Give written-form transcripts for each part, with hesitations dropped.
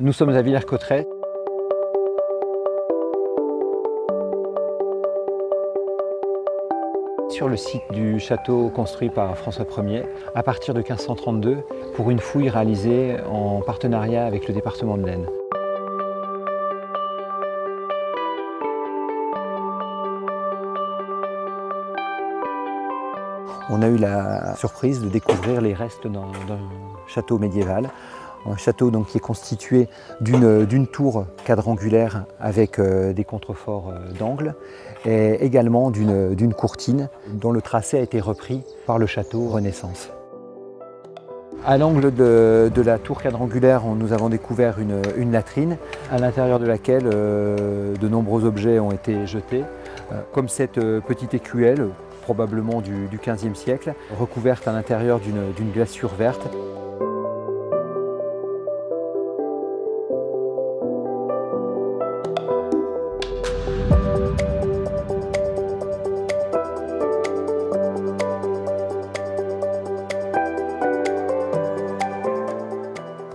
Nous sommes à Villers-Cotterêts. Sur le site du château construit par François Ier à partir de 1532 pour une fouille réalisée en partenariat avec le département de l'Aisne. On a eu la surprise de découvrir les restes d'un château médiéval. Un château donc, qui est constitué d'une tour quadrangulaire avec des contreforts d'angle et également d'une courtine dont le tracé a été repris par le château Renaissance. À l'angle de la tour quadrangulaire, nous avons découvert une latrine à l'intérieur de laquelle de nombreux objets ont été jetés, comme cette petite écuelle, probablement du XVe siècle, recouverte à l'intérieur d'une glaçure verte.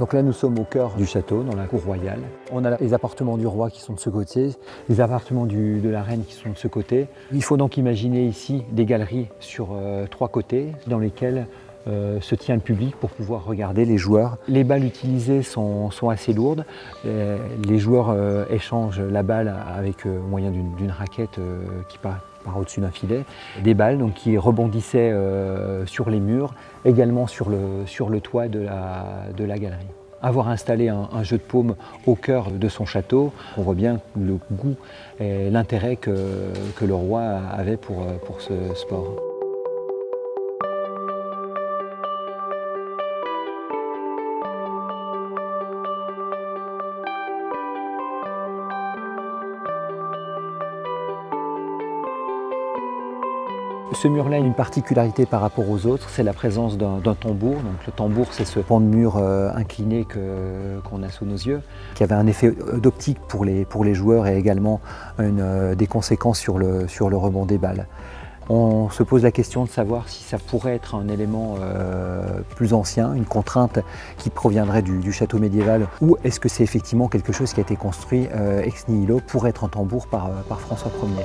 Donc là, nous sommes au cœur du château, dans la cour royale. On a les appartements du roi qui sont de ce côté, les appartements de la reine qui sont de ce côté. Il faut donc imaginer ici des galeries sur 3 côtés dans lesquelles se tient le public pour pouvoir regarder les joueurs. Les balles utilisées sont assez lourdes. Les joueurs échangent la balle avec au moyen d'une raquette qui part au-dessus d'un filet. Des balles donc, qui rebondissaient sur les murs, également sur le toit de la galerie. Avoir installé un jeu de paume au cœur de son château, on voit bien le goût et l'intérêt que le roi avait pour ce sport. Ce mur-là a une particularité par rapport aux autres, c'est la présence d'un tambour. Donc, le tambour, c'est ce pan de mur incliné qu'on a sous nos yeux, qui avait un effet d'optique pour les joueurs et également des conséquences sur le rebond des balles. On se pose la question de savoir si ça pourrait être un élément plus ancien, une contrainte qui proviendrait du château médiéval, ou est-ce que c'est effectivement quelque chose qui a été construit ex nihilo pour être un tambour par François Ier.